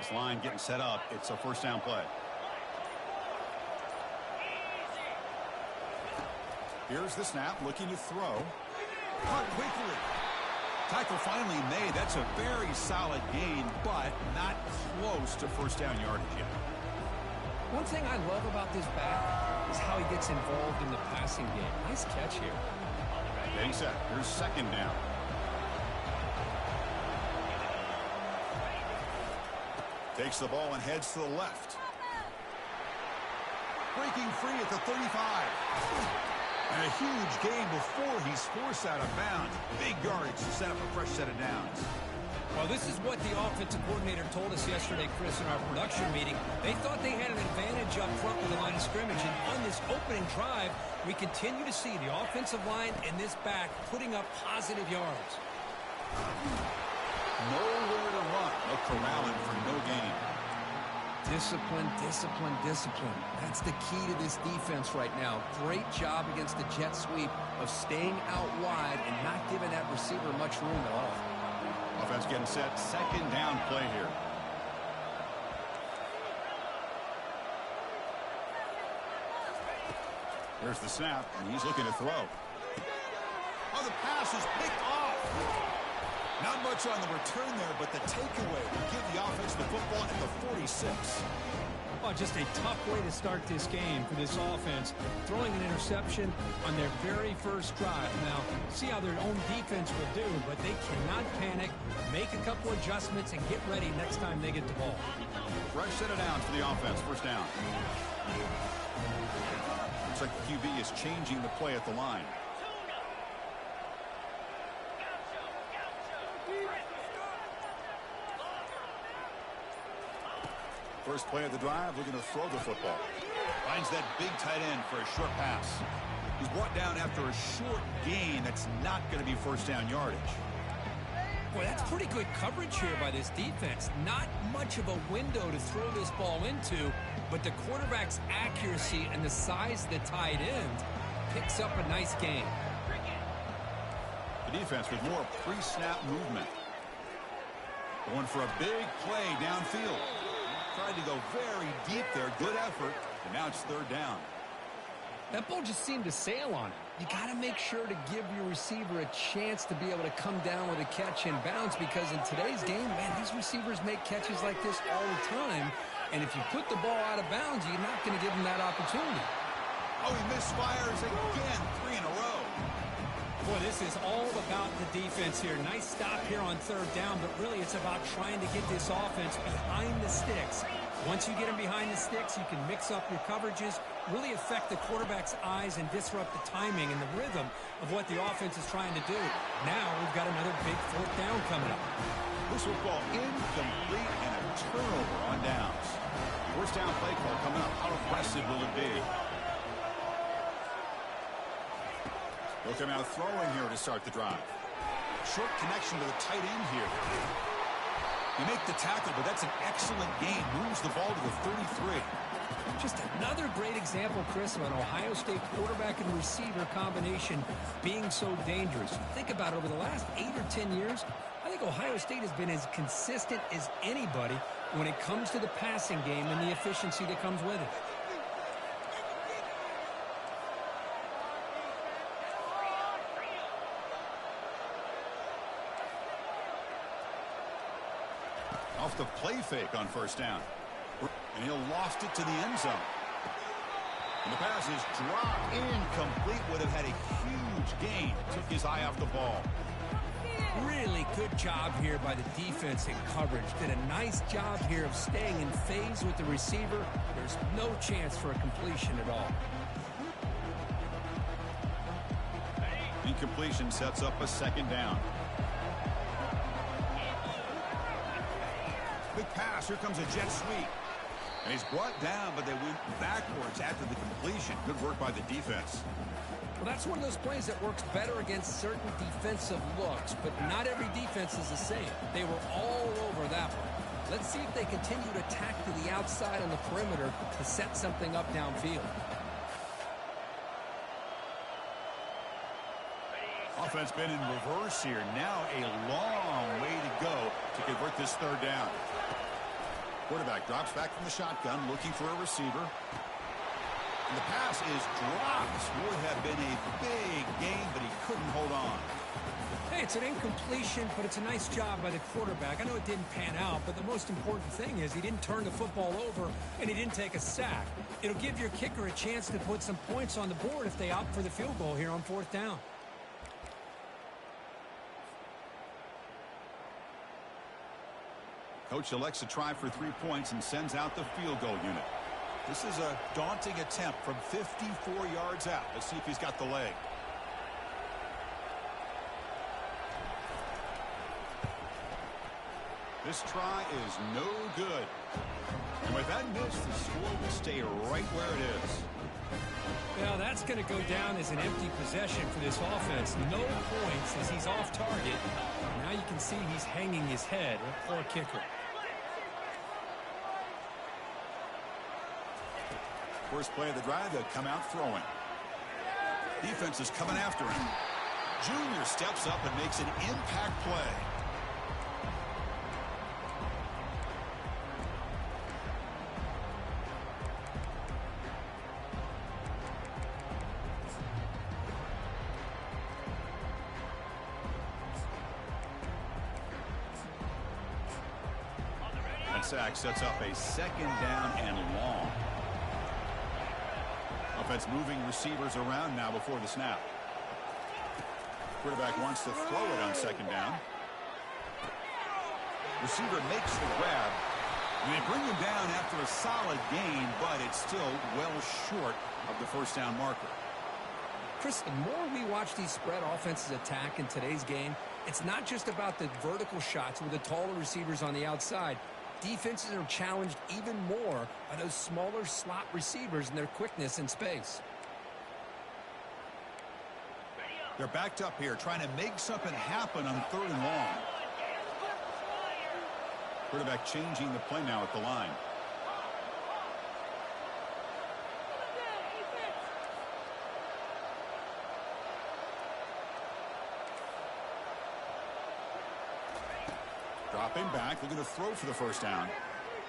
This line getting set up. It's a first down play. Here's the snap, looking to throw. Caught quickly. Tackle finally made. That's a very solid gain, but not close to first down yardage yet. One thing I love about this back is how he gets involved in the passing game. Nice catch here. Getting set. Here's second down. Takes the ball and heads to the left. Breaking free at the 35. And a huge gain before he's forced out of bounds. Big yardage to set up a fresh set of downs. Well, this is what the offensive coordinator told us yesterday, Chris, in our production meeting. They thought they had an advantage up front with the line of scrimmage. And on this opening drive, we continue to see the offensive line and this back putting up positive yards. Nowhere to run. No corralling for no gain. Discipline, discipline, discipline. That's the key to this defense right now. Great job against the jet sweep of staying out wide and not giving that receiver much room at all. Offense getting set. Second down play here. There's the snap, and he's looking to throw. Oh, the pass is picked off. Not much on the return there, but the takeaway will give the offense the football at the 46. Oh, just a tough way to start this game for this offense. Throwing an interception on their very first drive. Now, see how their own defense will do, but they cannot panic, make a couple adjustments, and get ready next time they get the ball. Fresh set of downs for the offense. First down. Looks like the QB is changing the play at the line. First play of the drive, looking to throw the football. Finds that big tight end for a short pass. He's brought down after a short gain that's not going to be first down yardage. Boy, that's pretty good coverage here by this defense. Not much of a window to throw this ball into, but the quarterback's accuracy and the size of the tight end picks up a nice gain. The defense with more pre-snap movement. Going for a big play downfield. Tried to go very deep there. Good effort. And now it's third down. That ball just seemed to sail on it. You got to make sure to give your receiver a chance to be able to come down with a catch and bounce, because in today's game, man, these receivers make catches like this all the time. And if you put the ball out of bounds, you're not going to give them that opportunity. Oh, he misfires again. 3 in a row. Boy, this is all about the defense here. Nice stop here on third down, but really it's about trying to get this offense behind the sticks. Once you get them behind the sticks, you can mix up your coverages, really affect the quarterback's eyes and disrupt the timing and the rhythm of what the offense is trying to do. Now we've got another big fourth down coming up. This football incomplete and a turnover on downs. First down play call coming up. How aggressive will it be? They'll come out throwing here to start the drive. Short connection to the tight end here. You make the tackle, but that's an excellent gain. Moves the ball to the 33. Just another great example, Chris, of an Ohio State quarterback and receiver combination being so dangerous. Think about it, over the last 8 or 10 years, I think Ohio State has been as consistent as anybody when it comes to the passing game and the efficiency that comes with it. Off the play fake on first down. And he'll lost it to the end zone. And the pass is dropped incomplete. Would have had a huge gain. Took his eye off the ball. Really good job here by the defense in coverage. Did a nice job here of staying in phase with the receiver. There's no chance for a completion at all. Incompletion sets up a second down. Big pass. Here comes a jet sweep. And he's brought down, but they went backwards after the completion. Good work by the defense. Well, that's one of those plays that works better against certain defensive looks, but not every defense is the same. They were all over that one. Let's see if they continue to attack to the outside on the perimeter to set something up downfield. Offense been in reverse here. Now a long way to go to convert this third down. Quarterback drops back from the shotgun, looking for a receiver. And the pass is dropped. Would have been a big gain, but he couldn't hold on. Hey, it's an incompletion, but it's a nice job by the quarterback. I know it didn't pan out, but the most important thing is he didn't turn the football over and he didn't take a sack. It'll give your kicker a chance to put some points on the board if they opt for the field goal here on 4th down. Coach elects to try for 3 points and sends out the field goal unit. This is a daunting attempt from 54 yards out. Let's see if he's got the leg. This try is no good. And with that miss, the score will stay right where it is. Well, that's going to go down as an empty possession for this offense. No points as he's off target. Now you can see he's hanging his head. A poor kicker. First play of the drive, they'll come out throwing. Defense is coming after him. Junior steps up and makes an impact play. That sack sets up a 2nd down and long. Offense moving receivers around now before the snap. Quarterback wants to throw it on 2nd down. Receiver makes the grab. And they bring him down after a solid gain, but it's still well short of the 1st down marker. Chris, the more we watch these spread offenses attack in today's game, it's not just about the vertical shots with the taller receivers on the outside. Defenses are challenged even more by those smaller slot receivers and their quickness in space. They're backed up here, trying to make something happen on 3rd and long. Quarterback changing the play now at the line. Dropping back, looking to throw for the 1st down.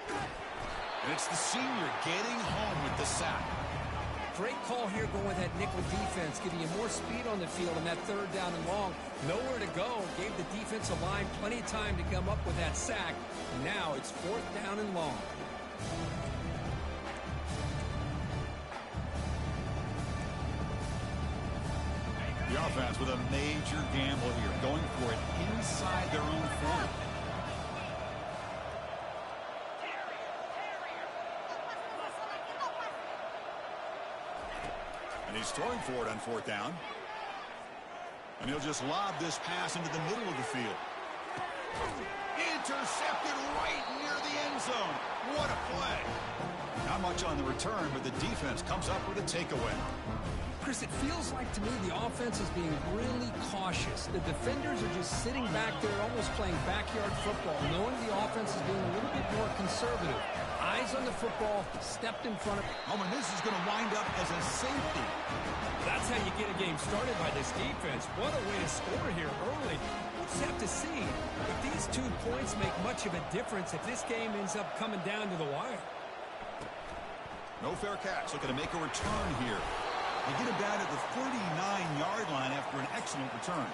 And it's the senior getting home with the sack. Great call here going with that nickel defense, giving you more speed on the field on that 3rd down and long. Nowhere to go. Gave the defensive line plenty of time to come up with that sack. Now it's 4th down and long. The offense with a major gamble here, going for it inside their own 40. And he's throwing for it on 4th down. And he'll just lob this pass into the middle of the field. Intercepted right near the end zone. What a play. Not much on the return, but the defense comes up with a takeaway. Chris, it feels like to me the offense is being really cautious. The defenders are just sitting back there almost playing backyard football, knowing the offense is being a little bit more conservative. Eyes on the football, stepped in front of... Oh, and this is going to wind up as a safety. That's how you get a game started by this defense. What a way to score here early. We'll just have to see if these 2 points make much of a difference if this game ends up coming down to the wire. No fair catch. Looking to make a return here. They get him down at the 39-yard line after an excellent return.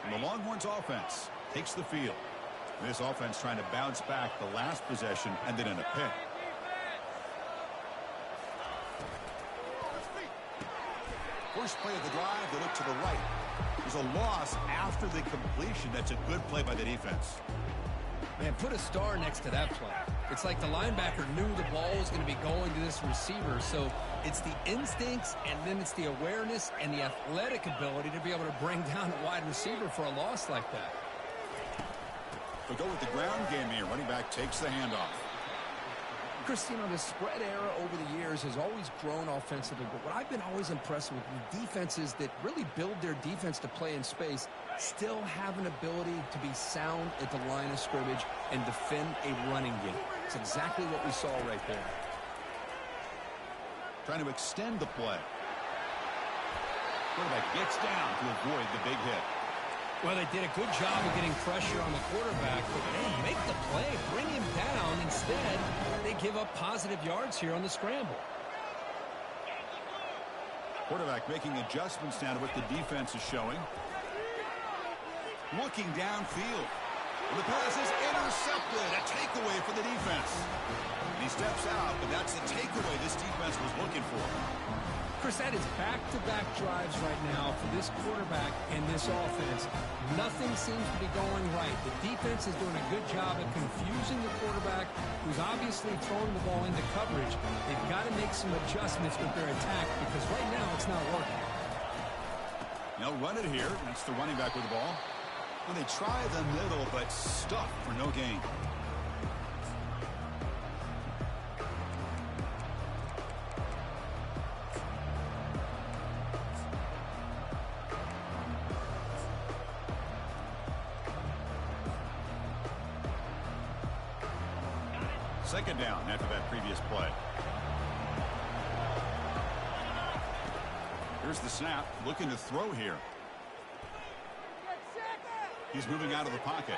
And the Longhorns offense takes the field. This offense trying to bounce back the last possession, ended in a pick. First play of the drive, they look to the right. There's a loss after the completion. That's a good play by the defense. Man, put a star next to that play. It's like the linebacker knew the ball was going to be going to this receiver, so it's the instincts and then it's the awareness and the athletic ability to be able to bring down a wide receiver for a loss like that. They'll go with the ground game here. Running back takes the handoff. Chris, you know, the spread era over the years has always grown offensively, but what I've been always impressed with defenses that really build their defense to play in space still have an ability to be sound at the line of scrimmage and defend a running game. It's exactly what we saw right there. Trying to extend the play. Quarterback gets down to avoid the big hit. Well, they did a good job of getting pressure on the quarterback, but they make the play, bring him down. Instead, they give up positive yards here on the scramble. Quarterback making adjustments down to what the defense is showing. Looking downfield. The pass is intercepted. A takeaway for the defense. And he steps out, but that's the takeaway this defense was looking for. Chris, that is back-to-back drives right now for this quarterback and this offense. Nothing seems to be going right. The defense is doing a good job of confusing the quarterback, who's obviously throwing the ball into coverage. They've got to make some adjustments with their attack because right now it's not working. They'll run it here. That's the running back with the ball. Well, they try the middle, but stuck for no gain. Second down after that previous play. Here's the snap, looking to throw here. He's moving out of the pocket.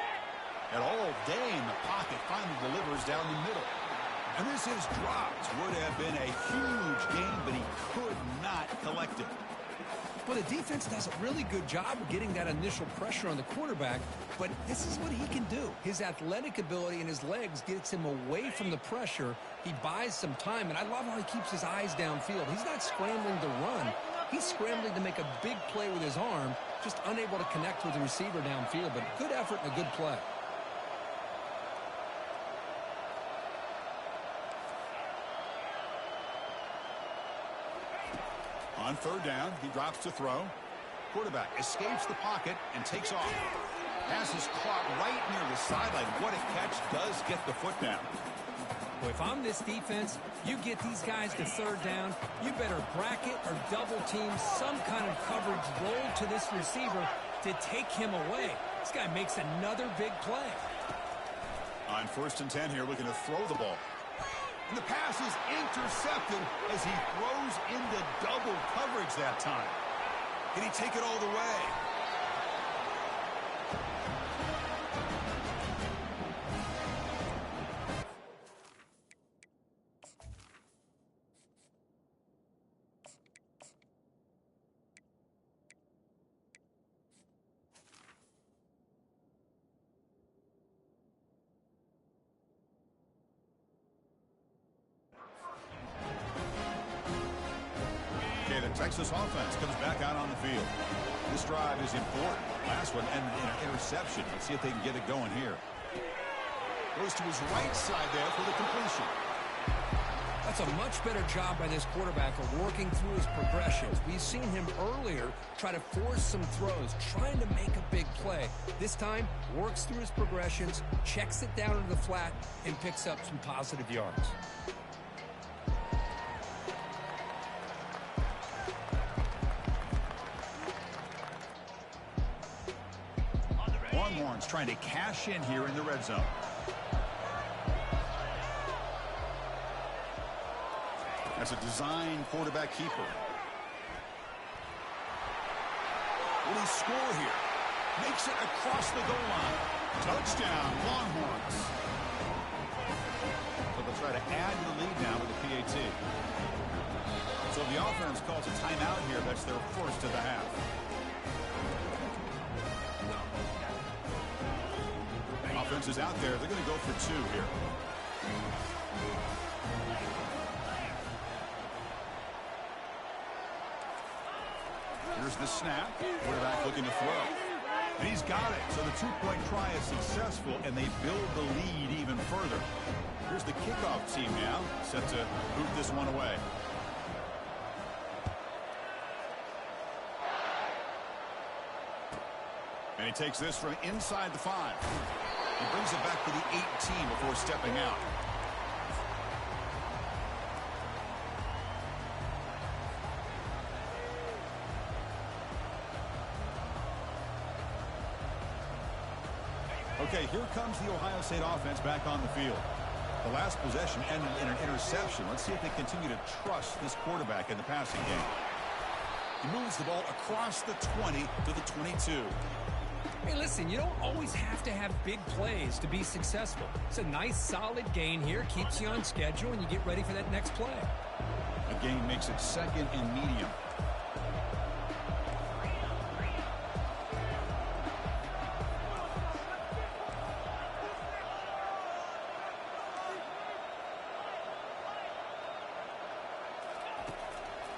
And all day in the pocket, finally delivers down the middle. And this is dropped. Would have been a huge gain, but he could not collect it. Well, the defense does a really good job of getting that initial pressure on the quarterback, but this is what he can do. His athletic ability and his legs gets him away from the pressure. He buys some time, and I love how he keeps his eyes downfield. He's not scrambling to run. He's scrambling to make a big play with his arm, just unable to connect with the receiver downfield, but good effort and a good play. On third down, he drops to throw. Quarterback escapes the pocket and takes off. Pass is caught right near the sideline. What a catch, does get the foot down. Well, if I'm this defense, you get these guys to third down, you better bracket or double team some kind of coverage roll to this receiver to take him away. This guy makes another big play. On 1st and 10 here, looking to throw the ball. And the pass is intercepted as he throws into double coverage that time. Can he take it all the way? The Texas offense comes back out on the field. This drive is important. Last one ended in an interception. Let's see if they can get it going here. Goes to his right side there for the completion. That's a much better job by this quarterback of working through his progressions. We've seen him earlier try to force some throws, trying to make a big play. This time, works through his progressions, checks it down into the flat, and picks up some positive yards. Longhorns trying to cash in here in the red zone. That's a design quarterback keeper. Will he score here? Makes it across the goal line. Touchdown, Longhorns. So they'll try to add to the lead now with the PAT. So the offense calls a timeout here. That's their first of the half. Offense is out there. They're going to go for two here. Here's the snap. Quarterback looking to throw. And he's got it. So the two-point try is successful, and they build the lead even further. Here's the kickoff team now, set to boot this one away. And he takes this from inside the 5. He brings it back to the 18 before stepping out. Okay, here comes the Ohio State offense back on the field. The last possession ended in an interception. Let's see if they continue to trust this quarterback in the passing game. He moves the ball across the 20 to the 22. Hey, listen, you don't always have to have big plays to be successful. It's a nice, solid gain here, keeps you on schedule, and you get ready for that next play. A gain makes it second and medium.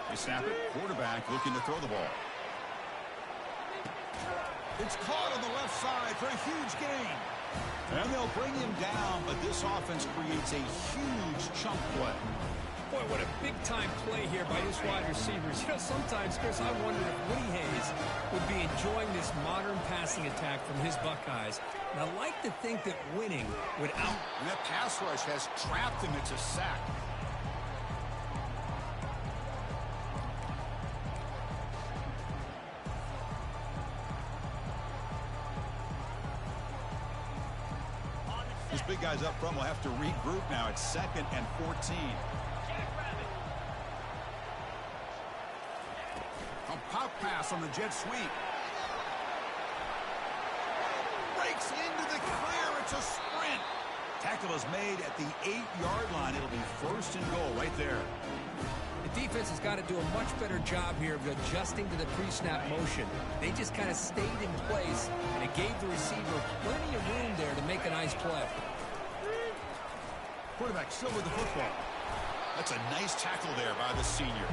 They snap it. Quarterback looking to throw the ball. It's caught on the left side for a huge gain. And they'll bring him down, but this offense creates a huge chunk play. Boy, what a big-time play here by his wide receivers. You know, sometimes, Chris, I wonder if Woody Hayes would be enjoying this modern passing attack from his Buckeyes. And I like to think that winning would out... And that pass rush has trapped him. It's a sack. These big guys up front will have to regroup now. It's second and 14. A pop pass on the jet sweep. Breaks into the clear. It's a sprint. Tackle is made at the 8-yard line. It'll be first and goal right there. The defense has got to do a much better job here of adjusting to the pre-snap motion. They just kind of stayed in place, and it gave the receiver plenty of room there to make a nice play. Quarterback still with the football. That's a nice tackle there by the senior.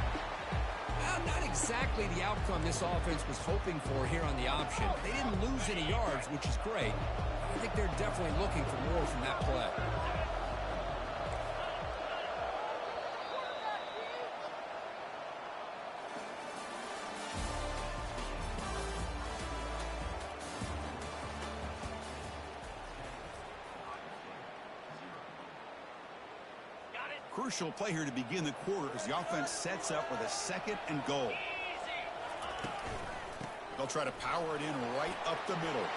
Well, not exactly the outcome this offense was hoping for here on the option. They didn't lose any yards, which is great. I think they're definitely looking for more from that play. Crucial play here to begin the quarter as the offense sets up with a second and goal. They'll try to power it in right up the middle.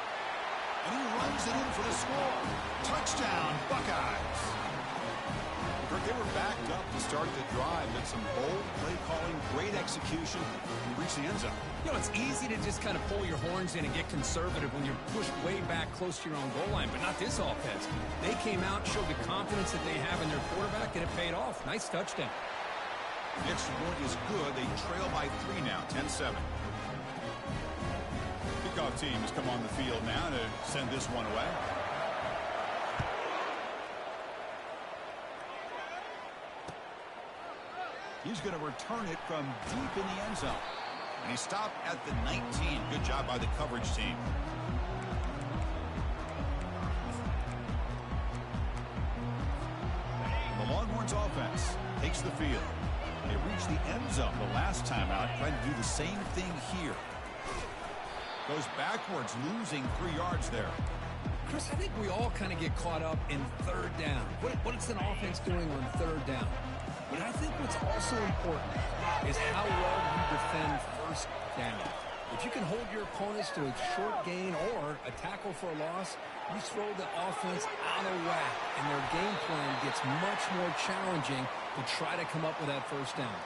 And he runs it in for the score. Touchdown, Buckeyes. They were backed up to start the drive, but some bold play calling, great execution, and reach the end zone. You know, it's easy to just kind of pull your horns in and get conservative when you're pushed way back close to your own goal line, but not this offense. They came out, showed the confidence that they have in their quarterback, and it paid off. Nice touchdown. The extra point is good. They trail by 3 now, 10-7. Kickoff team has come on the field now to send this one away. He's going to return it from deep in the end zone. And he stopped at the 19. Good job by the coverage team. The Longhorns offense takes the field. They reached the end zone the last time out, trying to do the same thing here. Goes backwards, losing 3 yards there. Chris, I think we all kind of get caught up in third down. What's an offense doing on third down? But I think what's also important is how well you defend first down. If you can hold your opponents to a short gain or a tackle for a loss, you throw the offense out of whack, and their game plan gets much more challenging to try to come up with that first down.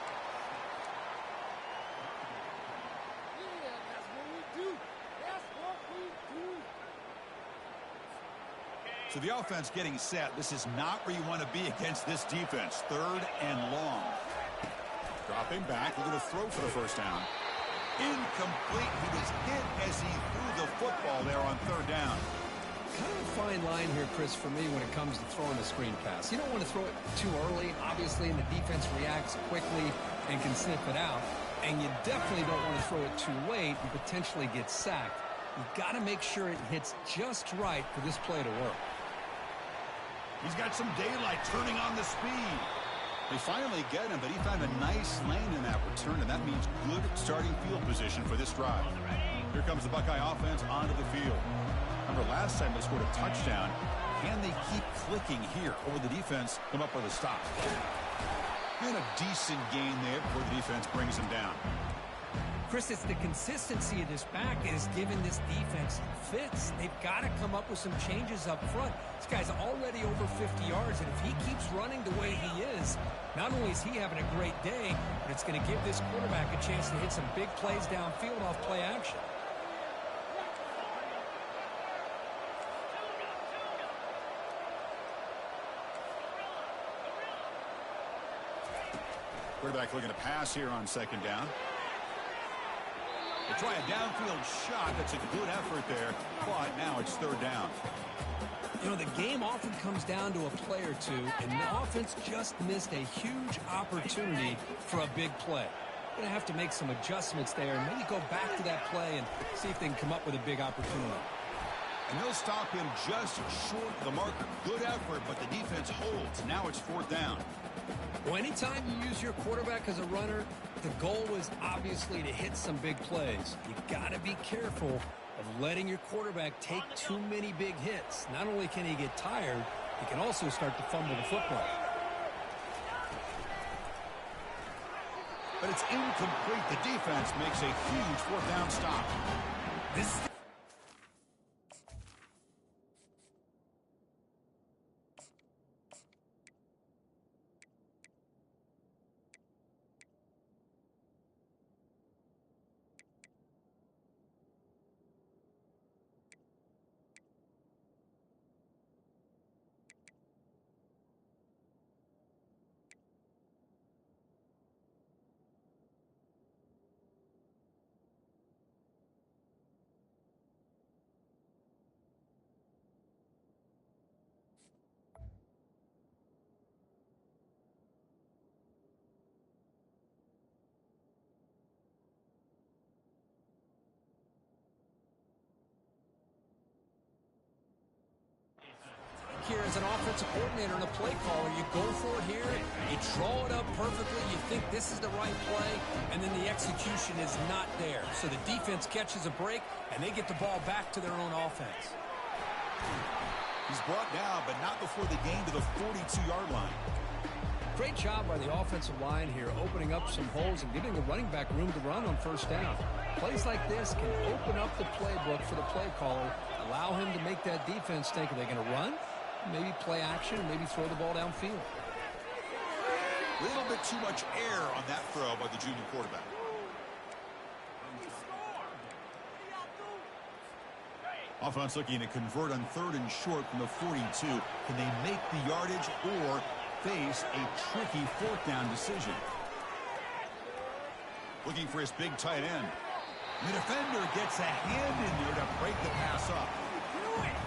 So the offense getting set. This is not where you want to be against this defense. Third and long. Dropping back. We're going to throw for the first down. Incomplete. He was hit as he threw the football there on third down. Kind of a fine line here, Chris, for me when it comes to throwing a screen pass. You don't want to throw it too early, obviously, and the defense reacts quickly and can sniff it out. And you definitely don't want to throw it too late and potentially get sacked. You've got to make sure it hits just right for this play to work. He's got some daylight turning on the speed. They finally get him, but he found a nice lane in that return, and that means good starting field position for this drive. Here comes the Buckeye offense onto the field. Remember, last time they scored a touchdown. Can they keep clicking here, or will the defense come up with a stop? And a decent gain there before the defense brings him down. Chris, it's the consistency of this back that has given this defense fits. They've got to come up with some changes up front. This guy's already over 50 yards, and if he keeps running the way he is, not only is he having a great day, but it's going to give this quarterback a chance to hit some big plays downfield off play action. Quarterback looking to pass here on second down. They try a downfield shot. That's a good effort there, but now it's third down. You know, the game often comes down to a play or two, and the offense just missed a huge opportunity for a big play. Going to have to make some adjustments there and maybe go back to that play and see if they can come up with a big opportunity. And they'll stop him just short of the marker. Good effort, but the defense holds. Now it's fourth down. Well, anytime you use your quarterback as a runner, the goal is obviously to hit some big plays. You got to be careful of letting your quarterback take too many big hits. Not only can he get tired, he can also start to fumble the football. But it's incomplete. The defense makes a huge fourth down stop. This here as an offensive coordinator and a play caller, you go for it here, you draw it up perfectly, you think this is the right play, and then the execution is not there. So the defense catches a break, and they get the ball back to their own offense. He's brought down, but not before the gain to the 42-yard line. Great job by the offensive line here, opening up some holes and giving the running back room to run on first down. Plays like this can open up the playbook for the play caller, allow him to make that defense think, are they going to run? Maybe play action, maybe throw the ball downfield. A little bit too much air on that throw by the junior quarterback. Offense looking to convert on third and short from the 42. Can they make the yardage or face a tricky fourth down decision? Looking for his big tight end. The defender gets a hand in there to break the pass up.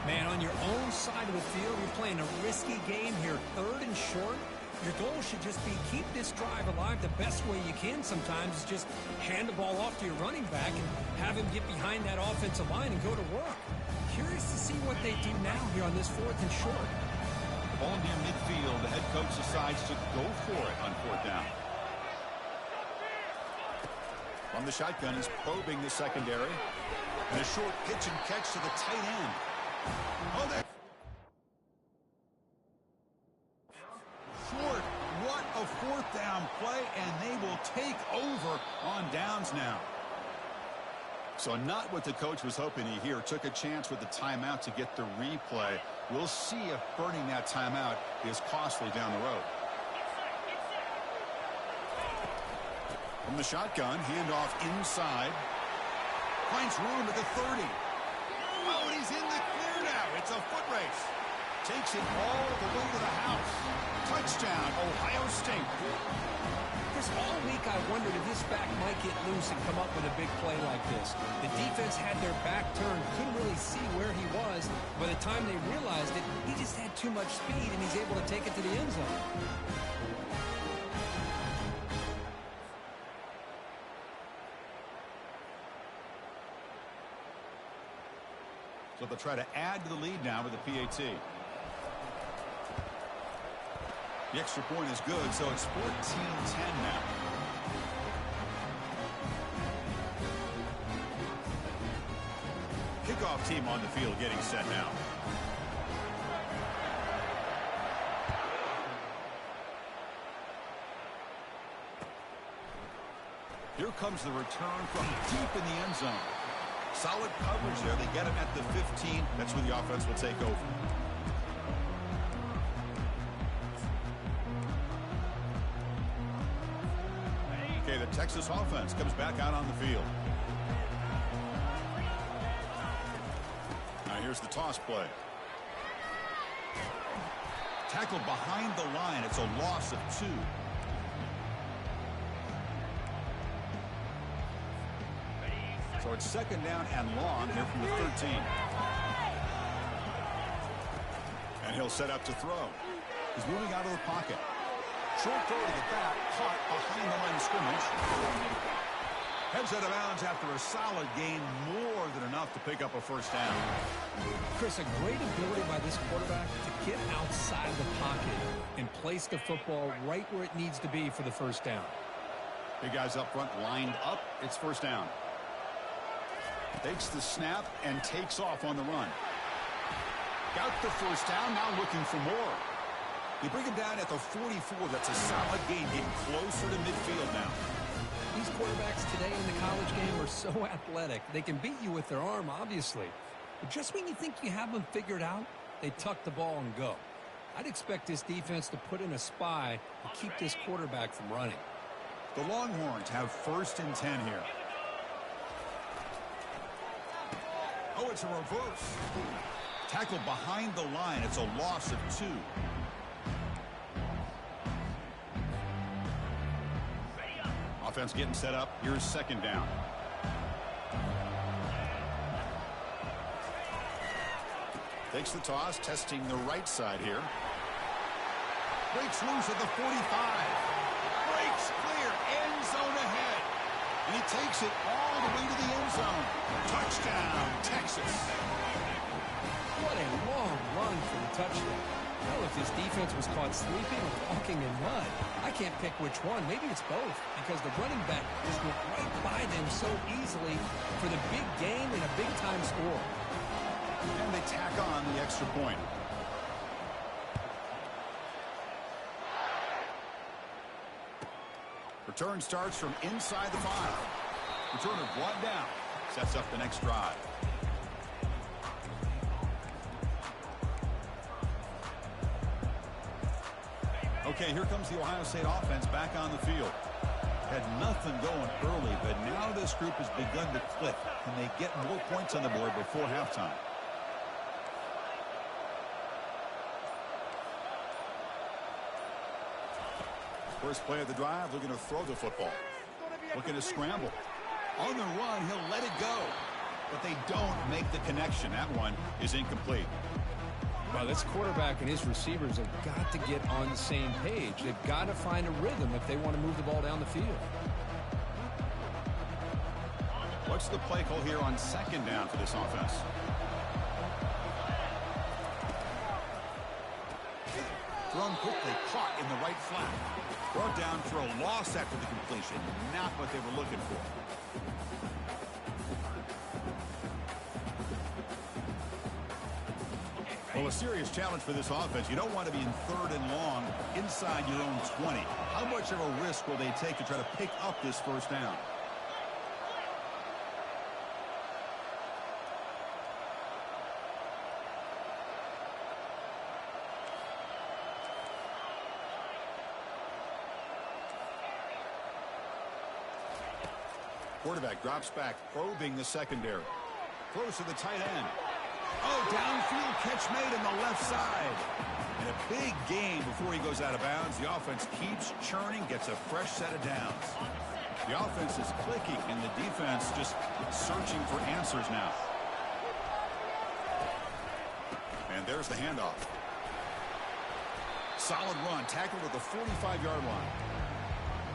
Man, on your own side of the field, you're playing a risky game here. Third and short. Your goal should just be keep this drive alive the best way you can sometimes is just hand the ball off to your running back and have him get behind that offensive line and go to work. Curious to see what they do now here on this fourth and short. Ball near midfield. The head coach decides to go for it on fourth down. From the shotgun, he's probing the secondary. And a short pitch and catch to the tight end. Oh, there. Short. What a fourth down play, and they will take over on downs now. So not what the coach was hoping to hear. Took a chance with the timeout to get the replay. We'll see if burning that timeout is costly down the road. From the shotgun, handoff inside. Finds room at the 30. Oh, and he's in the clear now. It's a foot race. Takes it all the way to the house. Touchdown, Ohio State. Chris, all week I wondered if this back might get loose and come up with a big play like this. The defense had their back turned, couldn't really see where he was. By the time they realized it, he just had too much speed, and he's able to take it to the end zone. So they'll try to add to the lead now with the PAT. The extra point is good, so it's 14-10 now. Kickoff team on the field getting set now. Here comes the return from deep in the end zone. Solid coverage there. They get him at the 15. That's where the offense will take over. Okay, the Texas offense comes back out on the field. Now here's the toss play. Tackled behind the line. It's a loss of 2. So it's second down and long here from the 13. And he'll set up to throw. He's moving out of the pocket. Short throw to the back, caught behind the line of scrimmage. Heads out of bounds after a solid gain, more than enough to pick up a first down. Chris, a great ability by this quarterback to get outside the pocket and place the football right where it needs to be for the first down. Big guys up front lined up. It's first down. Takes the snap and takes off on the run. Got the first down, now looking for more. You bring him down at the 44. That's a solid gain, getting closer to midfield now. These quarterbacks today in the college game are so athletic. They can beat you with their arm, obviously. But just when you think you have them figured out, they tuck the ball and go. I'd expect this defense to put in a spy to keep this quarterback from running. The Longhorns have first and 10 here. Oh, it's a reverse. Tackle behind the line. It's a loss of 2. Offense getting set up. Here's second down. Takes the toss, testing the right side here. Breaks loose at the 45. Breaks clear. End zone ahead. And he takes it all the way to the end zone. Touchdown, Texas. What a long run for the touchdown. Well, if this defense was caught sleeping or walking in mud, I can't pick which one. Maybe it's both, because the running back just went right by them so easily for the big game and a big-time score. And they tack on the extra point. Return starts from inside the 5. Returner brought down. Sets up the next drive. Okay, here comes the Ohio State offense back on the field. Had nothing going early, but now this group has begun to click. Can they get more points on the board before halftime? First play of the drive, looking to throw the football. Looking to scramble. On the run, he'll let it go. But they don't make the connection. That one is incomplete. Well, this quarterback and his receivers have got to get on the same page. They've got to find a rhythm if they want to move the ball down the field. What's the play call here on second down for this offense? Thrown quickly, caught in the right flat. Brought down for a loss after the completion. Not what they were looking for. Well, a serious challenge for this offense. You don't want to be in third and long inside your own 20. How much of a risk will they take to try to pick up this first down? Quarterback drops back, probing the secondary. Throws to the tight end. Oh, downfield catch made on the left side. And a big gain before he goes out of bounds. The offense keeps churning, gets a fresh set of downs. The offense is clicking, and the defense just searching for answers now. And there's the handoff. Solid run, tackled at the 45-yard line.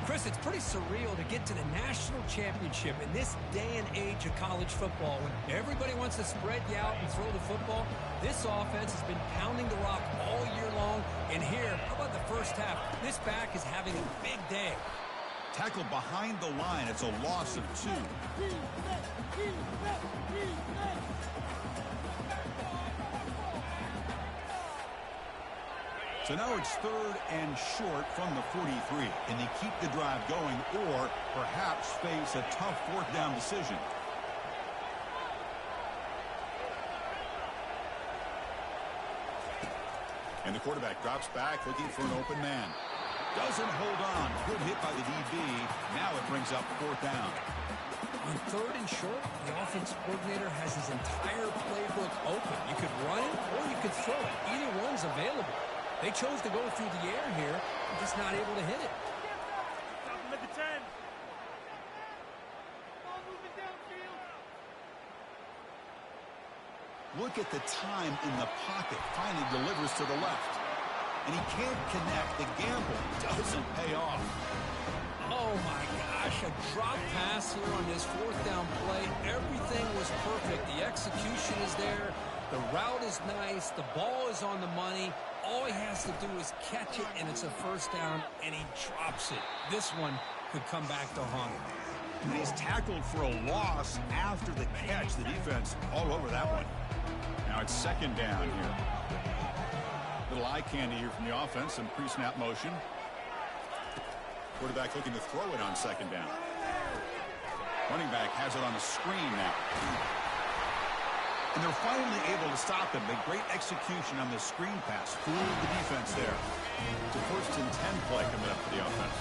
Chris, it's pretty surreal to get to the national championship in this day and age of college football when everybody wants to spread you out and throw the football. This offense has been pounding the rock all year long. And here, how about the first half? This back is having a big day. Tackled behind the line. It's a loss of 2. So now it's third and short from the 43. Can they keep the drive going or perhaps face a tough fourth down decision? And the quarterback drops back looking for an open man. Doesn't hold on. Good hit by the DB. Now it brings up fourth down. On third and short, the offense coordinator has his entire playbook open. You could run it or you could throw it. Either one's available. They chose to go through the air here. They're just not able to hit it. Stop him at the 10. Ball moving downfield. Look at the time in the pocket. Finally delivers to the left. And he can't connect. The gamble doesn't pay off. Oh, my gosh. A drop pass here on this fourth down play. Everything was perfect. The execution is there. The route is nice. The ball is on the money. All he has to do is catch it, and it's a first down, and he drops it. This one could come back to haunt him. And he's tackled for a loss after the catch. The defense all over that one. Now it's second down here. Little eye candy here from the offense. Some pre-snap motion. Quarterback looking to throw it on second down. Running back has it on the screen now. And they're finally able to stop him. The great execution on the screen pass. Fooled the defense there. It's a 1st and 10 play coming up for the offense.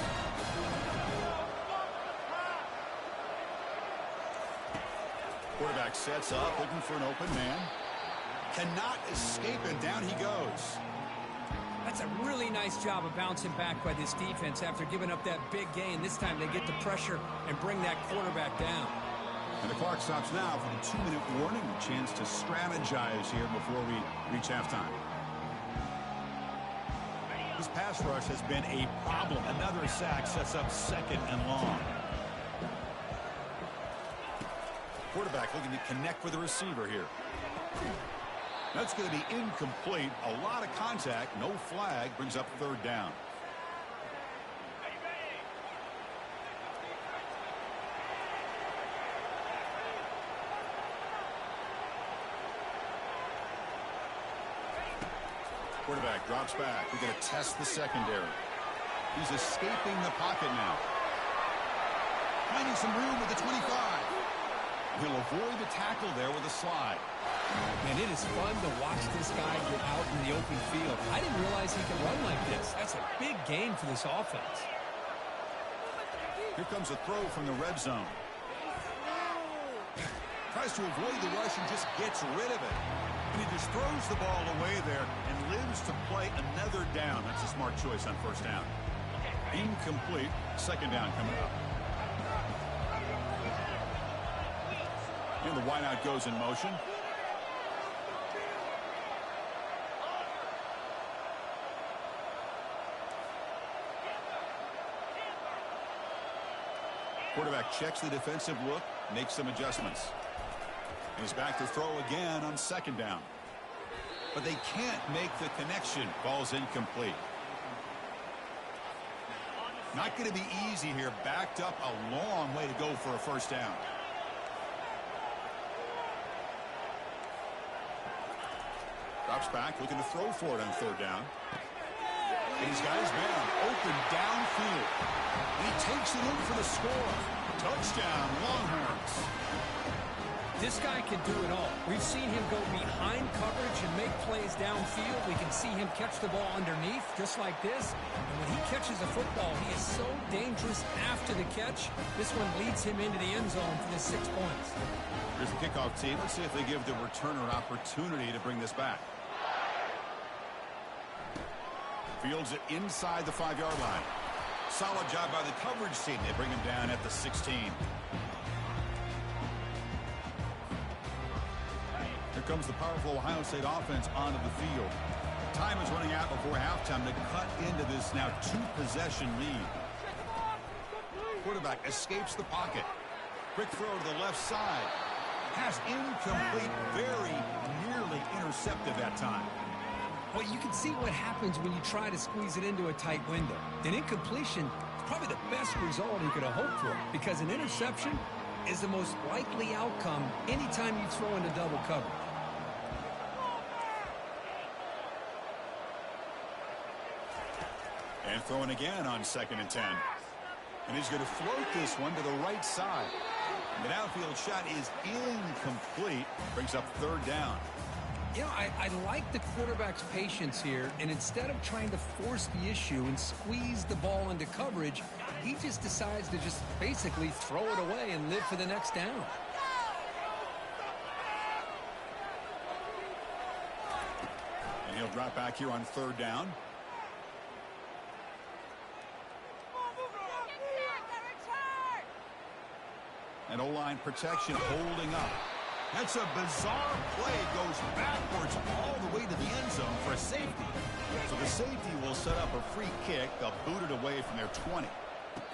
Quarterback sets up, looking for an open man. Cannot escape, and down he goes. That's a really nice job of bouncing back by this defense after giving up that big gain. This time they get the pressure and bring that quarterback down. And the clock stops now for the 2-minute warning. A chance to strategize here before we reach halftime. This pass rush has been a problem. Another sack sets up second and long. Quarterback looking to connect with the receiver here. That's going to be incomplete. A lot of contact. No flag. Brings up third down. Quarterback drops back. We're going to test the secondary. He's escaping the pocket now. Finding some room with the 25. He'll avoid the tackle there with a slide. And it is fun to watch this guy get out in the open field. I didn't realize he could run like this. That's a big gain for this offense. Here comes a throw from the red zone. Tries to avoid the rush and just gets rid of it. And he just throws the ball away there and lives to play another down. That's a smart choice on first down. Incomplete. Second down coming up. And the wideout goes in motion. Quarterback checks the defensive look, makes some adjustments. And he's back to throw again on second down. But they can't make the connection. Ball's incomplete. Not going to be easy here. Backed up a long way to go for a first down. Drops back, looking to throw for it on third down. And he's got his man open downfield. And he takes it in for the score. Touchdown, Longhorns. This guy can do it all. We've seen him go behind coverage and make plays downfield. We can see him catch the ball underneath, just like this. And when he catches a football, he is so dangerous after the catch. This one leads him into the end zone for the 6 points. Here's the kickoff team. Let's see if they give the returner an opportunity to bring this back. Fields it inside the 5-yard line. Solid job by the coverage team. They bring him down at the 16. Here comes the powerful Ohio State offense onto the field. Time is running out before halftime to cut into this now 2-possession lead. Quarterback escapes the pocket. Quick throw to the left side. Pass incomplete. Very nearly intercepted that time. Well, you can see what happens when you try to squeeze it into a tight window. An incompletion is probably the best result he could have hoped for, because an interception is the most likely outcome anytime you throw into double coverage. And throwing again on 2nd and 10. And he's going to float this one to the right side. The downfield shot is incomplete. Brings up third down. You know, I like the quarterback's patience here, and instead of trying to force the issue and squeeze the ball into coverage, he just decides to just basically throw it away and live for the next down. And he'll drop back here on third down. And O-line protection holding up. That's a bizarre play. Goes backwards all the way to the end zone for a safety. So the safety will set up a free kick. They'll boot it away from their 20.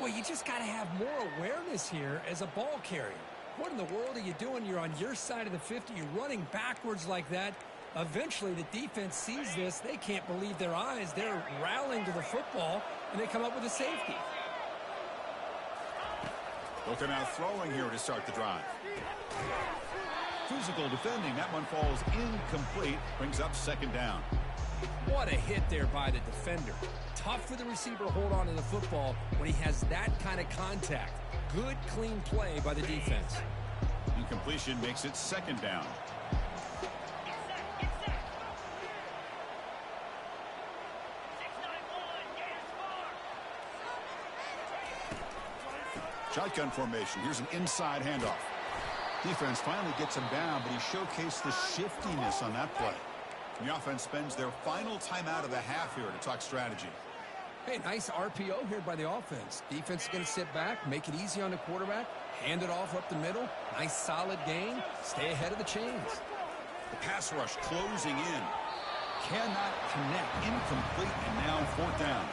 Well, you just got to have more awareness here as a ball carrier. What in the world are you doing? You're on your side of the 50. You're running backwards like that. Eventually, the defense sees this. They can't believe their eyes. They're rallying to the football, and they come up with a safety. Looking out throwing here to start the drive. Physical defending. That one falls incomplete. Brings up second down. What a hit there by the defender. Tough for the receiver to hold on to the football when he has that kind of contact. Good, clean play by the defense. Incompletion makes it second down. Shotgun formation. Here's an inside handoff. Defense finally gets him down, but he showcased the shiftiness on that play. And the offense spends their final timeout of the half here to talk strategy. Hey, nice RPO here by the offense. Defense is going to sit back, make it easy on the quarterback, hand it off up the middle. Nice solid gain. Stay ahead of the chains. The pass rush closing in. Cannot connect. Incomplete, and now fourth down.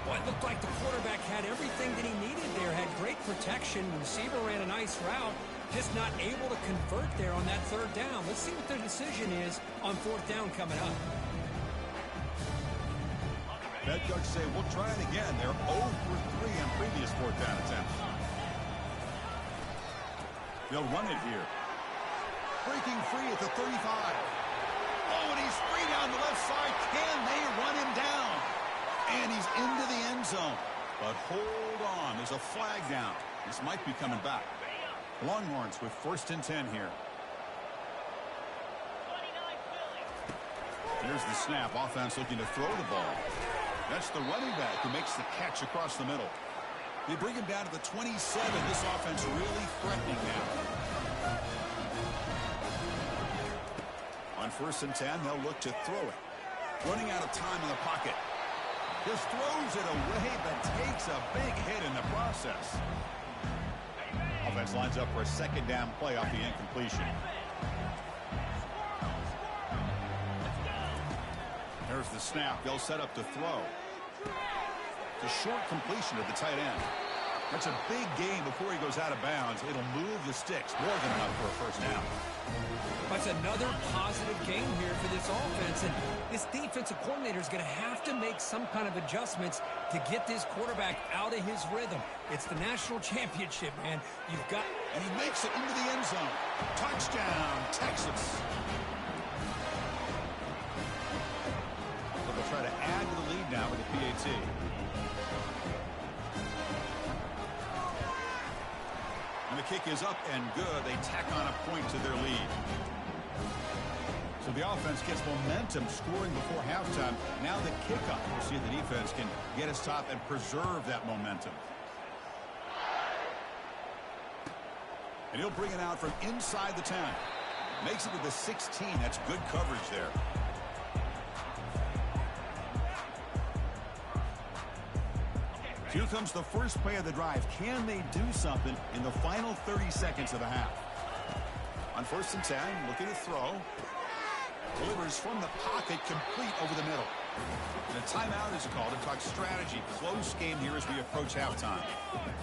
Well, it looked like the quarterback had everything that he needed there. Had great protection. The receiver ran a nice route. Just not able to convert there on that third down. Let's see what their decision is on fourth down coming up. Head coach say, we'll try it again. They're 0 for 3 on previous fourth down attempts. They'll run it here. Breaking free at the 35. Oh, and he's free down the left side. Can they run him down? And he's into the end zone. But hold on. There's a flag down. This might be coming back. Longhorns with 1st and 10 here. Here's the snap. Offense looking to throw the ball. That's the running back who makes the catch across the middle. They bring him down to the 27. This offense really threatening now. On 1st and 10, they'll look to throw it. Running out of time in the pocket. Just throws it away, but takes a big hit in the process. Offense lines up for a second down play off the incompletion. There's the snap. They'll set up to throw. It's a short completion to the tight end. That's a big gain before he goes out of bounds. It'll move the sticks. More than enough for a first down. That's another positive game here for this offense. And this defensive coordinator is going to have to make some kind of adjustments to get this quarterback out of his rhythm. It's the national championship, man. You've got... And he makes it into the end zone. Touchdown, Texas. They'll try to add to the lead now with the PAT. And the kick is up and good. They tack on a point to their lead. So the offense gets momentum scoring before halftime. Now the kickoff. We'll see if the defense can get us top and preserve that momentum. And he'll bring it out from inside the 10. Makes it to the 16. That's good coverage there. Here comes the first play of the drive. Can they do something in the final 30 seconds of the half? On 1st and 10, looking to throw. Delivers from the pocket, complete over the middle. And a timeout is called to talk strategy. Close game here as we approach halftime.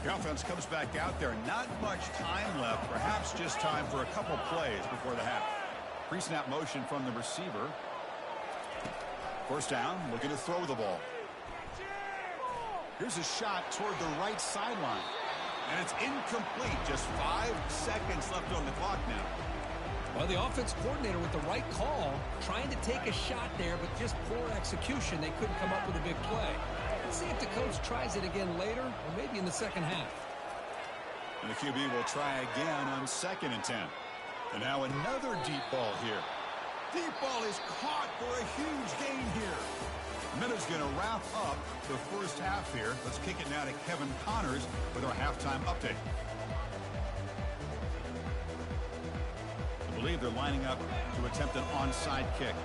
The offense comes back out there. Not much time left. Perhaps just time for a couple plays before the half. Pre-snap motion from the receiver. First down, looking to throw the ball. Here's a shot toward the right sideline. And it's incomplete. Just 5 seconds left on the clock now. Well, the offense coordinator with the right call, trying to take a shot there, but just poor execution. They couldn't come up with a big play. Let's see if the coach tries it again later, or maybe in the second half. And the QB will try again on 2nd and 10. And now another deep ball here. Deep ball is caught for a huge gain here. Minute's going to wrap up the first half here. Let's kick it now to Kevin Connors with our halftime update. I believe they're lining up to attempt an onside kick.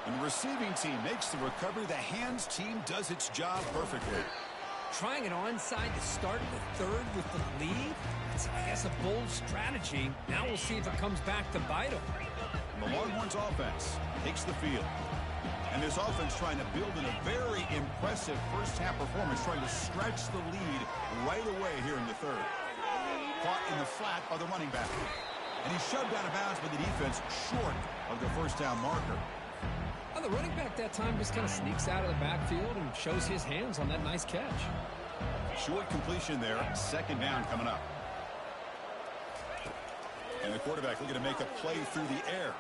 And the receiving team makes the recovery. The hands team does its job perfectly. Trying an onside to start the third with the lead. I guess That's a bold strategy. Now we'll see if it comes back to bite him. The Longhorns offense takes the field. And this offense trying to build in a very impressive first-half performance, trying to stretch the lead right away here in the third. Caught in the flat by the running back. And he's shoved out of bounds by the defense short of the first-down marker. Well, the running back that time just kind of sneaks out of the backfield and shows his hands on that nice catch. Short completion there. Second down coming up. And the quarterback looking to make a play through the air.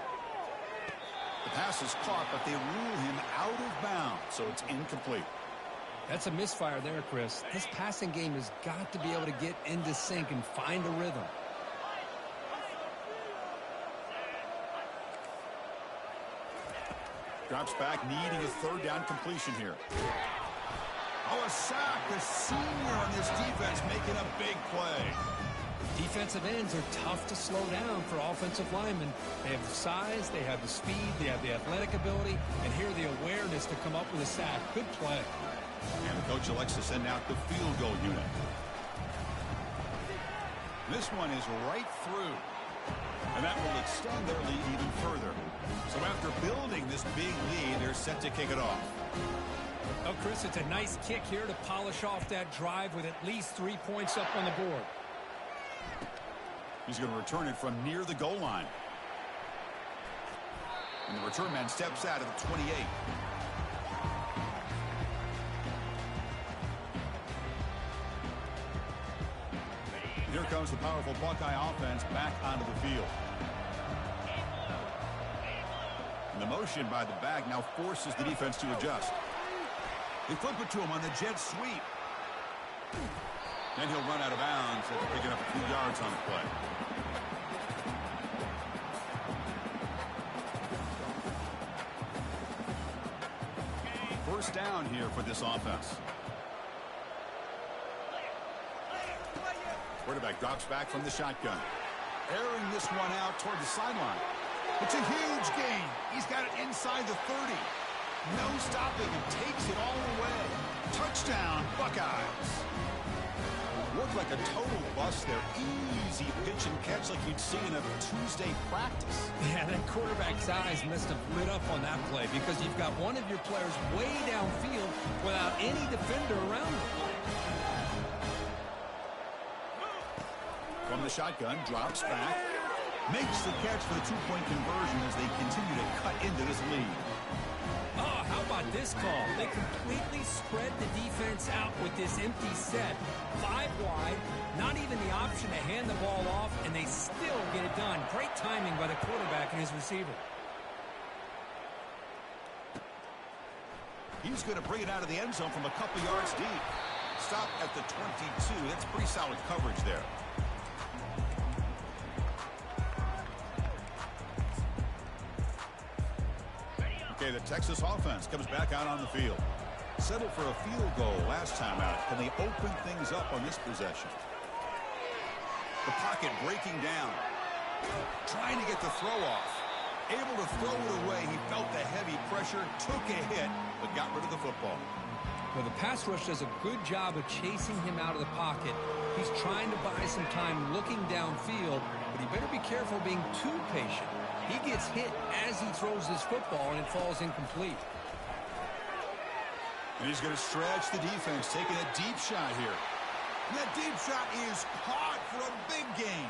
The pass is caught, but they rule him out of bounds, so it's incomplete. That's a misfire there, Chris. This passing game has got to be able to get into sync and find a rhythm. Drops back, needing a third down completion here. Oh, a sack. The senior on this defense making a big play. Defensive ends are tough to slow down for offensive linemen. They have the size, they have the speed, they have the athletic ability, and here the awareness to come up with a sack. Good play. And the coach elects to send out the field goal unit. This one is right through. And that will extend their lead even further. So after building this big lead, they're set to kick it off. Oh, Chris, it's a nice kick here to polish off that drive with at least 3 points up on the board. He's going to return it from near the goal line. And the return man steps out of the 28. Here comes the powerful Buckeye offense back onto the field. And the motion by the back now forces the defense to adjust. They flip it to him on the jet sweep. Then he'll run out of bounds after picking up a few yards on the play. First down here for this offense. Quarterback drops back from the shotgun. Airing this one out toward the sideline. It's a huge gain. He's got it inside the 30. No stopping him. Takes it all away. Touchdown, Buckeyes. Looked like a total bust there. Easy pitch and catch like you'd see in a Tuesday practice. Yeah, that quarterback's eyes must have lit up on that play because you've got one of your players way downfield without any defender around him. From the shotgun, drops back. Makes the catch for the two-point conversion as they continue to cut into this lead. Oh, how about this call? They completely spread the defense out with this empty set. 5 wide, not even the option to hand the ball off, and they still get it done. Great timing by the quarterback and his receiver. He's going to bring it out of the end zone from a couple yards deep. Stop at the 22. That's pretty solid coverage there. Okay, the Texas offense comes back out on the field. Settled for a field goal last time out. Can they open things up on this possession? The pocket breaking down. Trying to get the throw off. Able to throw it away. He felt the heavy pressure, took a hit, but got rid of the football. Well, the pass rush does a good job of chasing him out of the pocket. He's trying to buy some time looking downfield, but he better be careful being too patient. He gets hit as he throws his football, and it falls incomplete. And he's going to stretch the defense, taking a deep shot here. And that deep shot is caught for a big gain.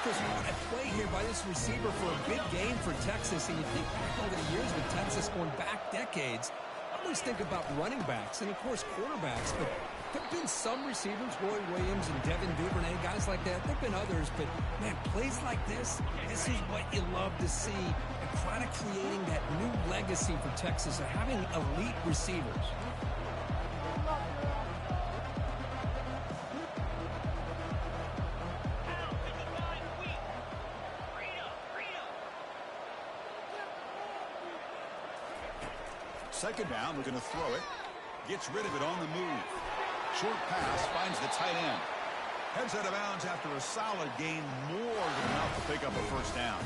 Chris, what a play here by this receiver for a big gain for Texas. And you think back over the years with Texas going back decades, I always think about running backs and, of course, quarterbacks. But there have been some receivers, Roy Williams and Devin Duvernay, guys like that. There have been others, but, man, plays like this is what you love to see. And kind of creating that new legacy for Texas of having elite receivers. Second down, looking to throw it. Gets rid of it on the move. Short pass, finds the tight end. Heads out of bounds after a solid gain, more than enough to pick up a first down.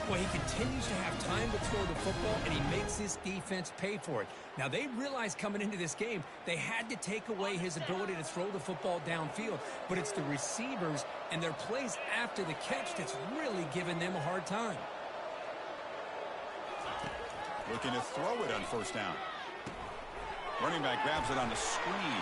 Well, he continues to have time to throw the football, and he makes his defense pay for it. Now, they realized coming into this game they had to take away his ability to throw the football downfield, but it's the receivers and their plays after the catch that's really giving them a hard time. Looking to throw it on first down. Running back grabs it on the screen.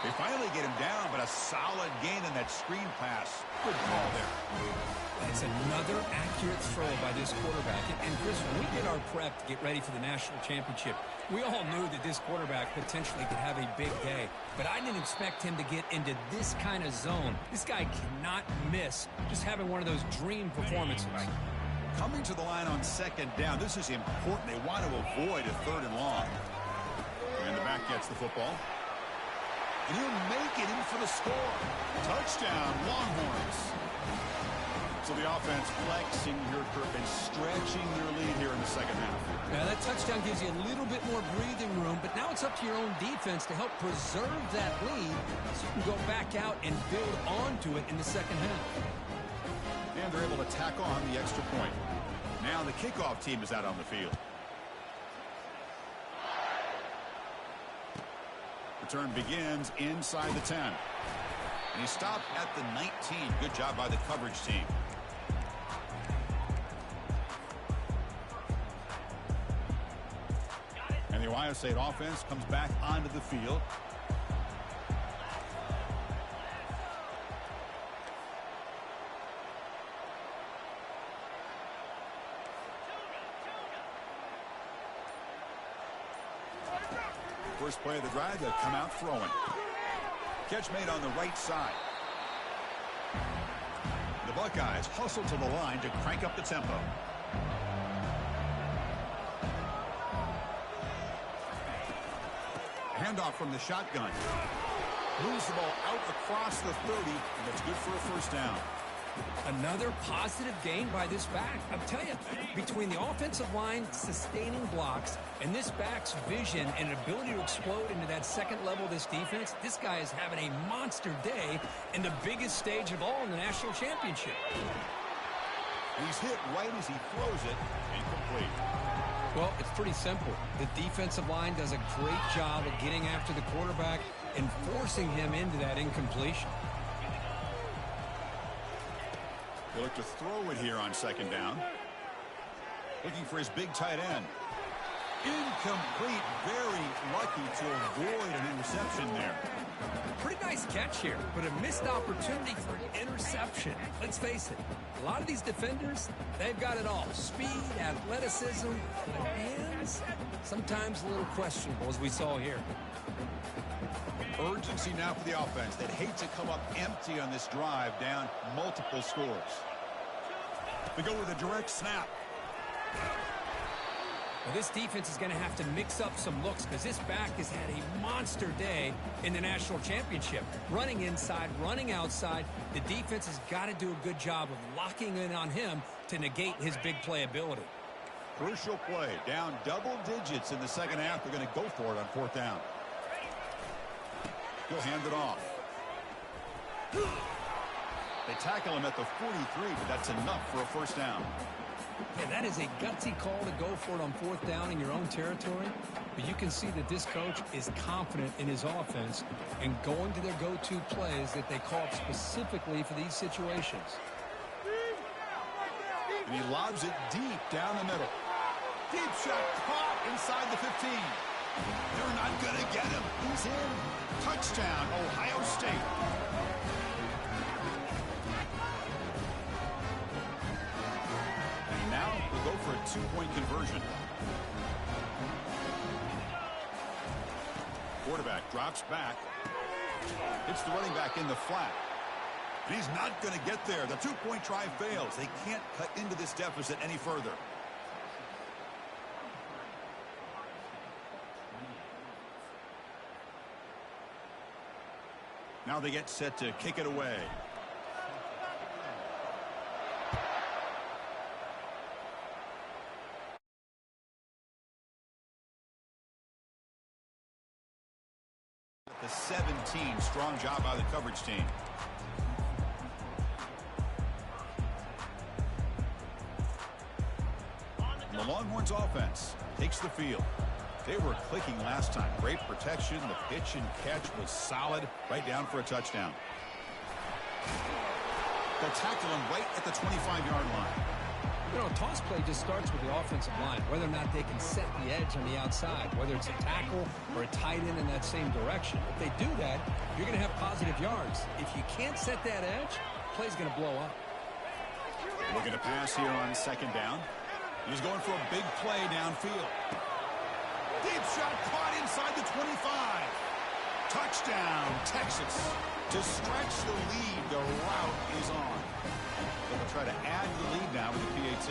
They finally get him down, but a solid gain in that screen pass. Good call there. It's another accurate throw by this quarterback. And Chris, when we did our prep to get ready for the national championship, we all knew that this quarterback potentially could have a big day. But I didn't expect him to get into this kind of zone. This guy cannot miss just having one of those dream performances. Coming to the line on second down, this is important. They want to avoid a third and long. And the back gets the football. And he'll make it in for the score. Touchdown, Longhorns. So the offense flexing your curve and stretching their lead here in the second half. Now that touchdown gives you a little bit more breathing room, but now it's up to your own defense to help preserve that lead so you can go back out and build onto it in the second half. And they're able to tack on the extra point. Now the kickoff team is out on the field. Return begins inside the 10. And he stopped at the 19. Good job by the coverage team. And the Ohio State offense comes back onto the field. First play of the drive, they'll come out throwing. Catch made on the right side. The Buckeyes hustle to the line to crank up the tempo. Handoff from the shotgun. Moves the ball out across the 30, and that's good for a first down. Another positive gain by this back. I'll tell you, between the offensive line sustaining blocks and this back's vision and ability to explode into that second level of this defense, this guy is having a monster day in the biggest stage of all in the national championship. He's hit right as he throws it, incomplete. Well, it's pretty simple. The defensive line does a great job of getting after the quarterback and forcing him into that incompletion. They look to throw it here on second down. Looking for his big tight end. Incomplete. Very lucky to avoid an interception there. Pretty nice catch here, but a missed opportunity for an interception. Let's face it, a lot of these defenders, they've got it all. Speed, athleticism, but hands, sometimes a little questionable, as we saw here. Urgency now for the offense. They'd hate to come up empty on this drive, down multiple scores. They go with a direct snap. Well, this defense is going to have to mix up some looks because this back has had a monster day in the national championship. Running inside, running outside. The defense has got to do a good job of locking in on him to negate his big play ability. Crucial play. Down double digits in the second half. They're going to go for it on fourth down. He'll hand it off. They tackle him at the 43, but that's enough for a first down. Yeah, that is a gutsy call to go for it on fourth down in your own territory. But you can see that this coach is confident in his offense and going to their go-to plays that they call specifically for these situations. And he lobs it deep down the middle. Deep shot caught inside the 15. They're not going to get him. He's in. Touchdown, Ohio State. And now we'll go for a two-point conversion. Quarterback drops back. Hits the running back in the flat. He's not going to get there. The two-point try fails. They can't cut into this deficit any further. Now they get set to kick it away. The 17, strong job by the coverage team. The Longhorns offense takes the field. They were clicking last time. Great protection. The pitch and catch was solid. Right down for a touchdown. They'll tackle him right at the 25-yard line. You know, toss play just starts with the offensive line, whether or not they can set the edge on the outside, whether it's a tackle or a tight end in that same direction. If they do that, you're going to have positive yards. If you can't set that edge, play's going to blow up. Looking to pass here on second down. He's going for a big play downfield. Deep shot caught inside the 25. Touchdown, Texas. To stretch the lead, the route is on. They'll try to add to the lead now with the PAT.